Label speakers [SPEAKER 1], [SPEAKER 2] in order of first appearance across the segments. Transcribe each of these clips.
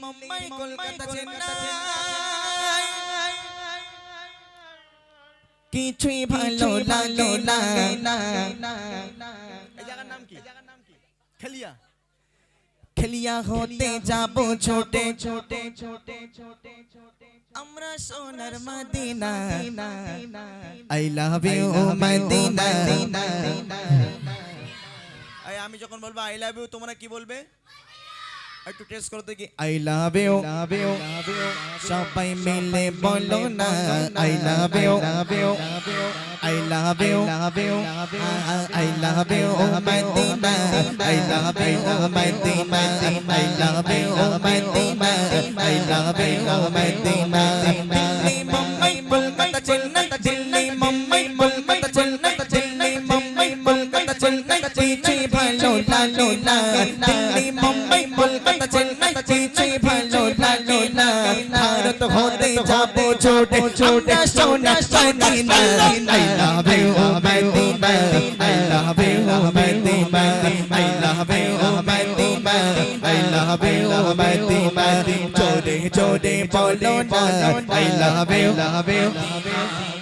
[SPEAKER 1] মুম্বাই কলকাতা চেন্নাই কিছুই ভালো লাগে না। এই জায়গার নাম কি? খেলিয়া। খেলিয়া হতে যাব ছোটে ছোটে ছোটে ছোটে ছোটে আমরা সোনার Madina. I love you Madina. আমি যখন বলবো আই লাভ ইউ তোমরা কি বলবে? একটু টেস্ট করতে কি আই লাভ ইউ সবাই মিলে বলো না I love you I love you I love you Madina I love you Madina I love you Madina I love you Madina. Delhi Mumbai Kolkata Chennai Delhi Mumbai Kolkata Chennai Delhi Mumbai Kolkata Chennai কিছুই ভালো লাগে না। দিল্লি মুম্বাই কলকাতা চেন্নাই কিছুই ভালো লাগে না। ভারত হতে যাব ছোটে ছোটে সোনা Madina. I love you Madina I love you Madina I love you Madina I love you Madina. জোরে জোরে বলো না আই লাভ ইউ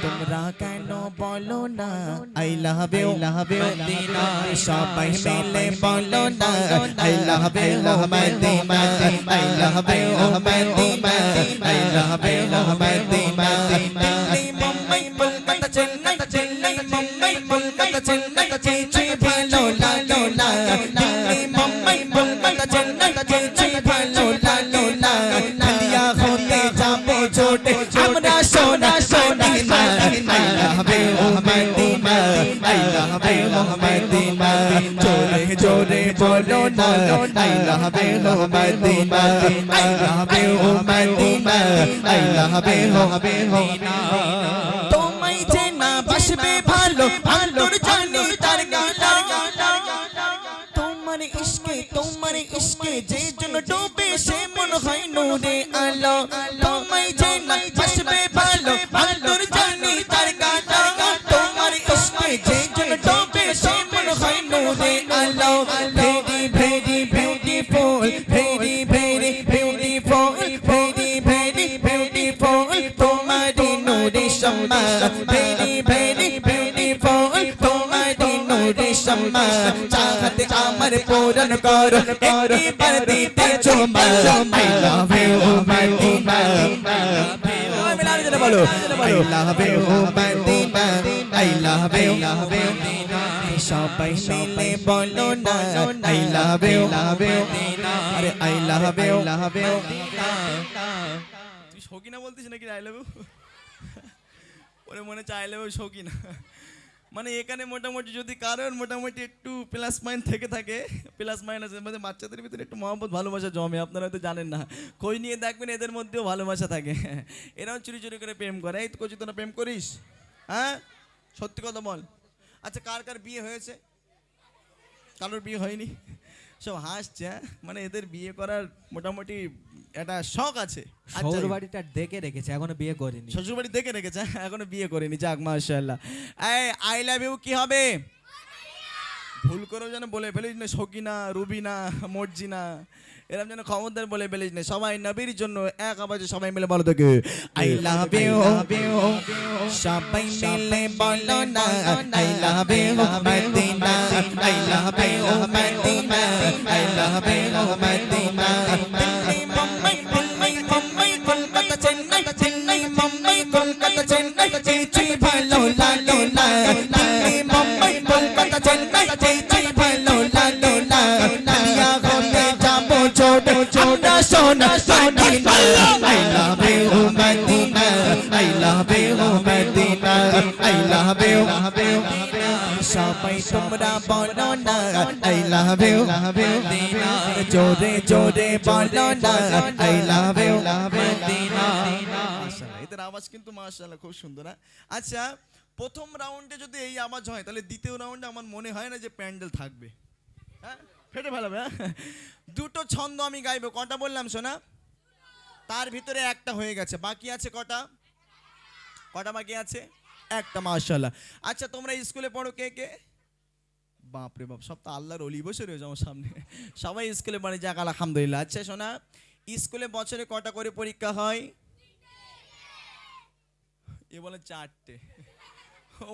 [SPEAKER 1] তোমরা কেন বলো না আই লাভ ইউ মদিনা। সবাই মিলে বলো না I love you Madina I love you Madina I love you Madina. Delhi Mumbai Kolkata Chennai Delhi Mumbai Kolkata Chennai কিছুই ভালো লাগে না। দিল্লি মুম্বাই কলকাতা চেন্নাই কিছুই ভালো লাগে না। খেলিয়া হতে যাব ছোটে আমরা সোনা Madina. I love you Madina I love you Madina. জোরে জোরে বলো না I love you Madina I love you Madina I love you Madina. তোমায় যে না বাসবে ভালো আলোর জানি তার গালা। তোমার ইশকে যে জন ডুবে সে মন হয় নূরে আলো। তোমায় যে না বাসবে ভালো আলোর জানি তার গালা। তোমার ইশকে যে জন ডুবে সে মন হয় নূরে আলো। Very very beautiful very very beautiful very very beautiful তোমারি নূরে শম্মা। ভেরি ভেরি বিউটিফুল তোমারি নূরে শম্মা। চাহতে আমার পূরণ করো একবার দিতে চুমা। আই লাভ ইউ মদিনা মিলান জেনে বলো I love you Madina I love you Madina. সবাই মিলে বলো না আই লাভ ইউ আরে আই লাভ ইউ তুই শৌকিনা বলতিস নাকি আই লাভ ইউ? ওরে মনে চাই আই লাভ ইউ শৌকিনা মানে এখানে মোটামুটি যদি কারোর মোটামুটি একটু প্লাস মাইন থেকে থাকে প্লাস মাইনাসের মধ্যে বাচ্চাদের ভিতরে একটু মহব্বত ভালোবাসা জমে। আপনারা হয়তো জানেন না, খোঁজ নিয়ে দেখবেন এদের মধ্যেও ভালোবাসা থাকে। এরাও চুরি চুরি করে প্রেম করে। এই তো কচি তোরা প্রেম করিস? হ্যাঁ সত্যি কথা বল। আচ্ছা কার কার বিয়ে হয়েছে? কারোর বিয়ে হয়নি? সব হাসছে। মানে এদের বিয়ে করার মোটামুটি একটা শখ আছে।
[SPEAKER 2] শ্বশুর বাড়িটা দেখে রেখেছে এখনো বিয়ে করেনি।
[SPEAKER 1] শ্বশুর বাড়ি দেখে রেখেছে এখনো বিয়ে করেনি। যাক মাশাআল্লাহ। এই আই লাভ ইউ কি হবে? ভুল করেও যেন বলে ফেলিস না শকিনা রুবিনা মর্জিনা এরকম যেন খবরদার বলে ফেলিস না। সবাই নবীর জন্য এক আওয়াজে সবাই মিলে বলো দেখে আই লাভ ইউ সবাই মিলে বলো না I love you Madina I love you Madina I love you Madina. Delhi Mumbai Kolkata Chennai Delhi Mumbai Kolkata Chennai কিছুই ভালো লাগে না। দিল্লি মুম্বাই কলকাতা চেন্নাই কিছুই ভালো লাগে না। খেলিয়া হতে যাব ছোটে আমরা সোনা Madina. I love you Madina I love you Madina I love you. সবাই তোমরা বলো না আই লাভ ইউ মদিনা। জোরে জোরে বলো না আই লাভ ইউ মদিনা। মাশাআল্লাহ এদের আওয়াজ কিন্তু মাশাআল্লাহ খুব সুন্দর। আচ্ছা প্রথম রাউন্ডে যদি এই আওয়াজ হয় তাহলে দ্বিতীয় রাউন্ডে আমার মনে হয় না যে প্যান্ডেল থাকবে। হ্যাঁ ফেটে ফেলাবে। দুটো ছন্দ আমি গাইবো। কটা বললাম শোনা? তার ভিতরে একটা হয়ে গেছে, বাকি আছে কটা? কটা বাকি আছে? একটা। মাশাআল্লাহ। আচ্ছা তোমরা স্কুলে পড়ো কে কে? বাপরে বাপ সব তো আল্লাহর ওলি বসে রয়েছে আমার সামনে। সবাই স্কুলে পড়ে, যাক আলহামদুলিল্লাহ। আচ্ছা শোনা স্কুলে বছরে কটা করে পরীক্ষা হয়? এ বলে 4টে।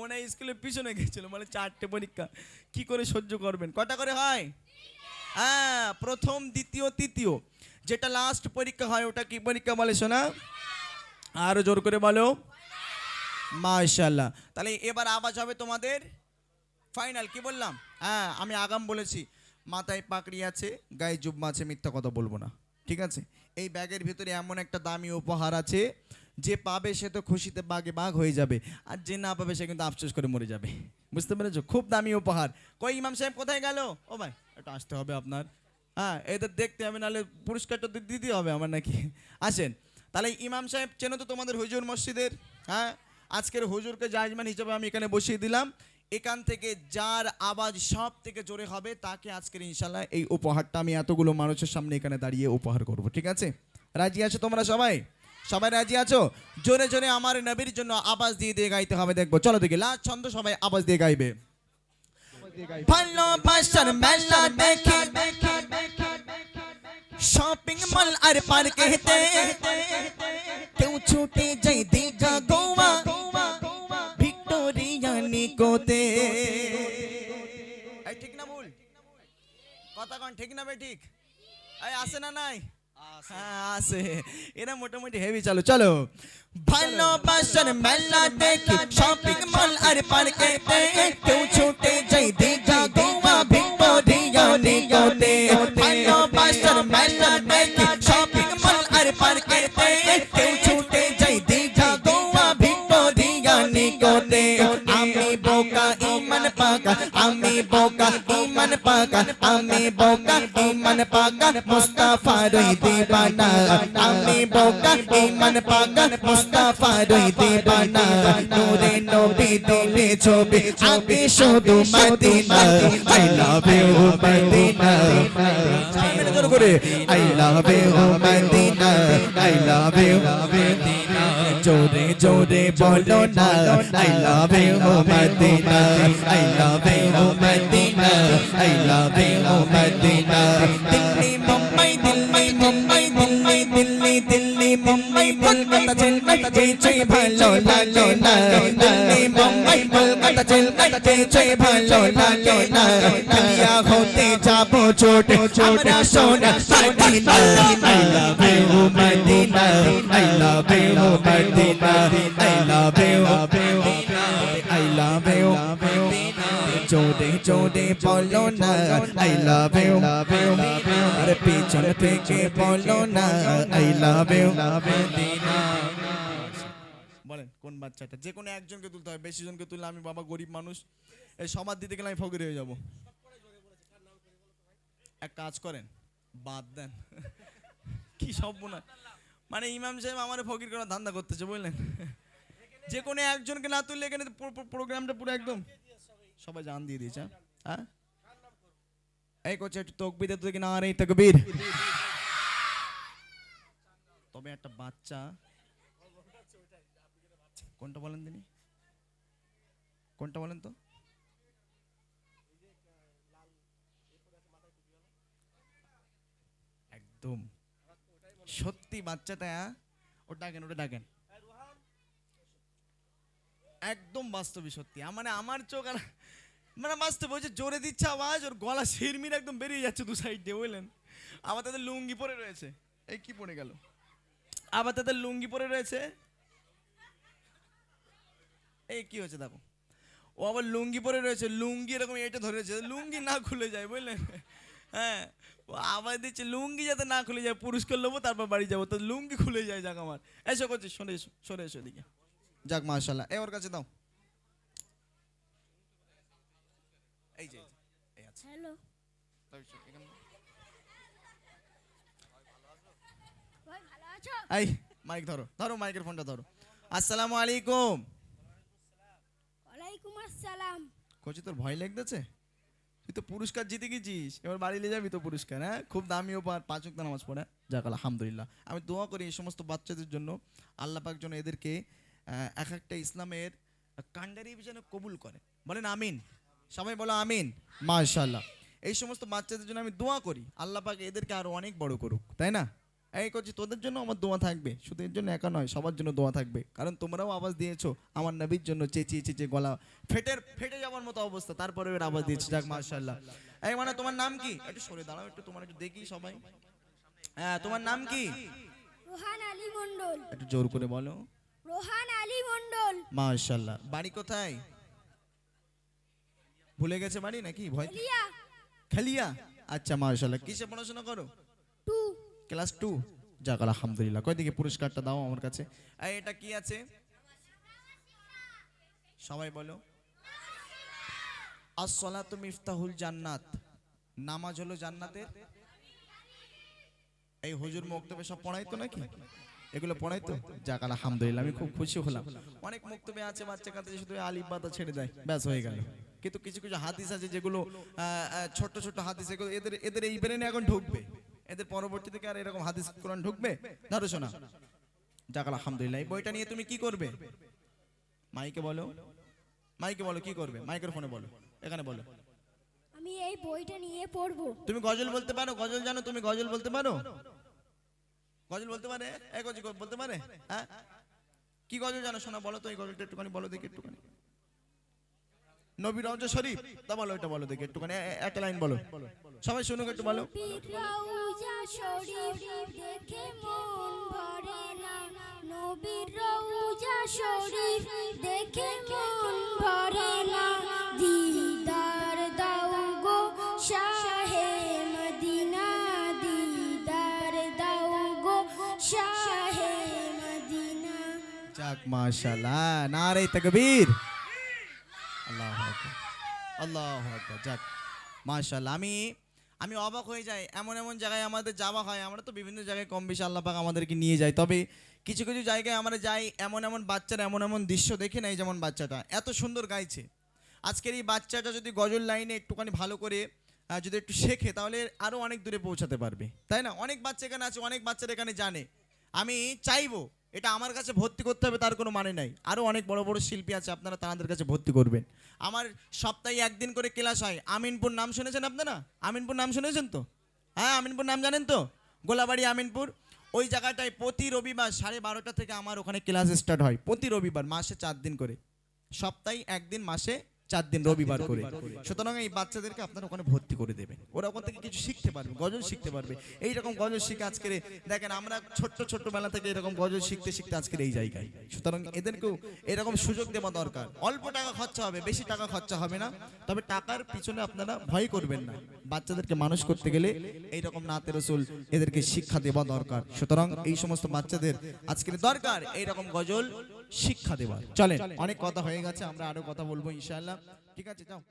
[SPEAKER 1] ওনা স্কুলের পিছনে গেছিল, মানে 4টে পরীক্ষা কি করে সহ্য করবেন? কটা করে হয়? হ্যাঁ, প্রথম, দ্বিতীয়, তৃতীয়। যেটা লাস্ট পরীক্ষা হয় ওটা কি পরীক্ষা বলে শোনা? আরো জোর করে বলো। মাশাআল্লাহ। তাহলে এবার আওয়াজ হবে তোমাদের ফাইনাল। কি বললাম? হ্যাঁ, আমি আগাম বলেছি, মাথায় পাকড়ি আছে, গায়ে জুব্বা আছে, মিথ্যা কথা বলবো না, ঠিক আছে? এই ব্যাগের ভিতরে এমন একটা দামি উপহার আছে, যে পাবে সে তো খুশিতে বাগে বাগ হয়ে যাবে, আর যে না পাবে সে কিন্তু আফসোস করে মরে যাবে। বুঝতে পেরেছো? খুব দামি উপহার। কই ইমাম সাহেব কোথায় গেল? ও ভাই, এটা আসতে হবে আপনার। হ্যাঁ, এদের দেখতে হবে, নাহলে পুরস্কারটা দিতে হবে আমার নাকি। আসেন। তাহলে ইমাম সাহেব চেনো তো তোমাদের হুজুর মসজিদের? হ্যাঁ, আজকের হুজুরকে জাজমান হিসেবে আমি এখানে বসিয়ে দিলাম। এখান থেকে যার আওয়াজ সব থেকে জোরে হবে তাকে আজকের ইনশাল্লাহ এই উপহারটা আমি এতগুলো মানুষের সামনে এখানে দাঁড়িয়ে উপহার করব, ঠিক আছে? রাজি আছো তোমরা সবাই? সবাই রাজি আছো? জোরে জোরে আমার নবীর জন্য আওয়াজ দিয়ে দিয়ে গাইতে হবে, দেখবো। চলো দেখি, লাস্ট ছন্দ সবাই আওয়াজ দিয়ে গাইবে। ভালোবাসার মেলা দেখে শপিং মল আর পার্কেতে কেউ ছুটে যাই দীঘা গোয়া ভিক্টোরিয়া নিকোতে। এই ঠিক না ভুল? কথা কোন ঠিক না বে? ঠিক? এই আসে না নাই? হ্যাঁ আসে। এরা মোটামুটি হেভি। চলো চলো। ভালোবাসার মেলা দেখে শপিং মল আর পার্কেতে কেউ ছুটে যাই দীঘা গোয়া ভিক্টোরিয়া নিকোতে। ভালোবাসার মেলা দেখে শপিং মল আর পার্কেতে কেউ ছুটে যাই দীঘা গোয়া ভিক্টোরিয়া নিকোতে। আমি বোকা ইমান পাকা, আমি বোকা ইমান পাকা, আমি বোকা ইমান পাকা, মুস্তাফা রই দিবানা। আমি বোকা ইমান পাকা, মুস্তাফা রই দিবানা। নূরে নবী দিলে ছবি আগে শুধু Madina. I love you Madina. মেরে জোর করে I love you Madina, I love you Madina. জোরে জোরে বলো না I love you Madina, I love you Madina, I love you Madina. Delhi Mumbai, Delhi Mumbai, Delhi Delhi Delhi Mumbai, Kolkata Kolkata যেই ভালো লাগে না। দিল্লি মুম্বাই কলকাতা কলকাতা যেই ভালো লাগে না। কালিয়া হতে যাবো ছোটে আমরা সোনা Madina. I love you Madina, I love you Madina, I love you, I love you. জোরে জোরে বলো না আই লাভ ইউ, আরে পিছন থেকে বলো না আই লাভ ইউ। বলেন কোন বাচ্চাটা? যে কোনো একজনকে তুলতে হবে, বেশি জনকে তুললে আমি বাবা গরিব মানুষ, এই সমাজ দিতে গেলে আমি ফকির হয়ে যাব। এক কাজ করেন, বাদ দেন। কি সব না, মানে ইমাম সাহেব আমার ফকির করার ধান্দা করতেছে, বুঝলেন? যে কোনো একজনকে না তুললে এখানে প্রোগ্রামটা পুরো একদম সবাই জান দিয়ে দিয়েছে। হ্যাঁ, এই করছে একটু তকবির তো কি না? আর এই তকবির। তবে একটা বাচ্চা, কোনটা বলেন তিনি, কোনটা বলেন তো? একদম সত্যি বাচ্চাটা, ও ডাকেন, ওটা ডাকেন। একদম বাস্তবই সত্যি, মানে আমার চোখ আর মানে বাস্তব। ওই যে জোরে দিচ্ছে আওয়াজ, ওর গলা শিরমির একদম বেরিয়ে যাচ্ছে দু সাইড দিয়ে, বুঝলেন? আবার তাদের লুঙ্গি পরে রয়েছে, এই কি পড়ে গেল? আবার তাদের লুঙ্গি পরে রয়েছে, এই কি হচ্ছে দেখো, ও আবার লুঙ্গি পরে রয়েছে, লুঙ্গি এরকম এটা ধরেছে, লুঙ্গি না খুলে যায়, বুঝলেন? হ্যাঁ, ও আবার দিচ্ছে লুঙ্গি যাতে না খুলে যায়, পুরস্কার নেবো তারপর বাড়ি যাবো, তো লুঙ্গি খুলে যায়। যাক আমার এসো করছি, সরে এসো, সরে এসো দিকে। যাক মাশাআল্লাহ, এ ওর কাছে দাও। এই যে এই আছে।
[SPEAKER 3] হ্যালো ভাই, ভালো আছো?
[SPEAKER 1] এই মাইক ধরো, ধরো মাইকের ফোনটা ধরো। আসসালামু আলাইকুম।
[SPEAKER 3] ওয়ালাইকুম আসসালাম।
[SPEAKER 1] কোচি তোর ভয় লাগতেছে? তুই তো পুরস্কার জিতে গেছিস, এবার বাড়ি নিয়ে যাবি তো পুরস্কার। হ্যাঁ, খুব দামি উপহার, 5 ওয়াক্ত নামাজ পড়ে। যাক আলহামদুলিল্লাহ। আমি দোয়া করি এই সমস্ত বাচ্চাদের জন্য, আল্লাহ পাক যেন এদেরকে এক একটা ইসলামের কান্ডারি যেন কবুল করে। বলেন আমিন, সবাই বলো আমিন। মাশাআল্লাহ। এই সমস্ত বাচ্চাদের জন্য আমি দোয়া করি, আল্লাহ পাক এদেরকে আরো অনেক বড় করুক, তাই না? এই করছি, তোদের জন্য আমার দোয়া থাকবে, শুধু এর জন্য একা নয়, সবার জন্য দোয়া থাকবে, কারণ তোমরাও আওয়াজ দিয়েছো আমার নবীর জন্য, চেঁচিয়ে চেঁচিয়ে গলা ফেটে যাওয়ার মতো অবস্থা, তারপরে এর আওয়াজ দিয়েছে। যাক মাশাআল্লাহ। এই মানে তোমার নাম কি? একটু সরে দাঁড়াও, একটু তোমার একটু দেখি সবাই। হ্যাঁ, তোমার নাম কি?
[SPEAKER 3] রোহান আলী মন্ডল।
[SPEAKER 1] একটু জোর করে বলো।
[SPEAKER 3] রোহান আলী মন্ডল।
[SPEAKER 1] মাশাআল্লাহ। বাড়ি কোথায়? ভুলে গেছে বাড়ি নাকি? ভয়
[SPEAKER 3] লিয়া
[SPEAKER 1] খেলিয়া। আচ্ছা মাশাআল্লাহ। কিসে পড়াশোনা করো?
[SPEAKER 3] 2।
[SPEAKER 1] ক্লাস 2। যাক আলহামদুলিল্লাহ। কয় দিকে পুরস্কারটা দাও আমার কাছে। এই এটা কি আছে? সবাই বলো। as-salatu মিফতাহুল জান্নাত। নামাজ হলো জান্নাতের। এই হুজুর মক্তবে সব পড়াইতো নাকি? এগুলো পড়াইতো? যাক আলহামদুলিল্লাহ, আমি খুব খুশি হলাম। অনেক মক্তবে আছে বাচ্চা কাচ্চা শুধু আলিফ বাতা ছেড়ে দেয়, ব্যাস হয়ে গেল। কিন্তু কিছু কিছু হাদিস আছে যেগুলো ছোট ছোট হাদিস, এগুলো এদের এই ব্রেনে এখন ঢুকবে, এদের পরবর্তী থেকে আর এরকম হাদিস কোরআন ঢুকবে। ধরো শোনা। যাক আলহামদুলিল্লাহ। এই বইটা নিয়ে তুমি কি করবে? মাইকে বলো, মাইকে বলো কি করবে, মাইক্রোফোনে বলো, এখানে বলো।
[SPEAKER 3] আমি এই বইটা নিয়ে পড়বো।
[SPEAKER 1] তুমি গজল বলতে পারো? গজল জানো তুমি? গজল বলতে পারো? গজল বলতে পারে? এক বলতে পারে? হ্যাঁ, কি গজল জানো শোনা, বলো তো এই গজলটা একটুখানি বলো দেখি, একটুখানি। নবী রওজা শরীফ, তা বলো, এটা বলো দেখি একটুখানি, একটা লাইন বলো, সবাই শুনুক, একটু বলো।
[SPEAKER 3] নবীর রওজা শরীফ দেখে মন ভরে না, নবীর রওজা শরীফ দেখে মন ভরে না, দিদার দাও গো শাহে মদিনা, দিদার দাও গো শাহে মদিনা।
[SPEAKER 1] যাক মাশাআল্লাহ, নারে তাকবীর, আল্লাহু আকবার, আল্লাহু আকবার। যাক মাশাআল্লাহ। আমি অবাক হয়ে যাই, এমন এমন জায়গায় আমাদের যাওয়া হয়, আমরা তো বিভিন্ন জায়গায় কম বেশি আল্লাহ পাক আমাদেরকে নিয়ে যায়, তবে কিছু কিছু জায়গায় আমরা যাই, এমন এমন বাচ্চারা এমন এমন দৃশ্য দেখে নাই, যেমন বাচ্চাটা এত সুন্দর গাইছে। আজকের এই বাচ্চাটা যদি গজল লাইনে একটুখানি ভালো করে যদি একটু শেখে, তাহলে আরও অনেক দূরে পৌঁছাতে পারবে, তাই না? অনেক বাচ্চা এখানে আছে, অনেক বাচ্চারা এখানে জানে। আমি চাইবো এটা আমার কাছে ভর্তি করতে হবে তার কোনো মানে নাই, আরও অনেক বড় বড় শিল্পী আছে, আপনারা তাদের কাছে ভর্তি করবেন। আমার সপ্তাহে একদিন করে ক্লাস হয়। আমিনপুর নাম শুনেছেন আপনারা? আমিনপুর নাম শুনেছেন তো? হ্যাঁ, আমিনপুর নাম জানেন তো? গোলাবাড়ি আমিনপুর, ওই জায়গাটায় প্রতি রবিবার 12:30 থেকে আমার ওখানে ক্লাস স্টার্ট হয়। প্রতি রবিবার, মাসে 4 দিন করে, সপ্তাহে একদিন, মাসে 4 দিন রবিবার করে। সুতরাং এই বাচ্চাদেরকে আপনারা ওখানে ভর্তি করে দেবেন, ওরা ওখান থেকে কিছু শিখতে পারবে, গজল শিখতে পারবে। এইরকম গজল শিখে আজকের দেখেন আমরা ছোট্ট বেলা থেকে এরকম গজল শিখতে শিখতে আজকের এই জায়গায়। সুতরাং এদেরকেও এরকম সুযোগ দেওয়া দরকার। অল্প টাকা খরচা হবে, বেশি টাকা খরচা হবে না, তবে টাকার পিছনে আপনারা ভয় করবেন না। বাচ্চাদেরকে মানুষ করতে গেলে এইরকম নাতে রসুল এদেরকে শিক্ষা দেওয়া দরকার। সুতরাং এই সমস্ত বাচ্চাদের আজকের দরকার এইরকম গজল শিক্ষা দেওয়ার। চলেন, অনেক কথা হয়ে গেছে, আমরা আরো কথা বলবো ইনশাআল্লাহ। ঠিক আছে, যাও।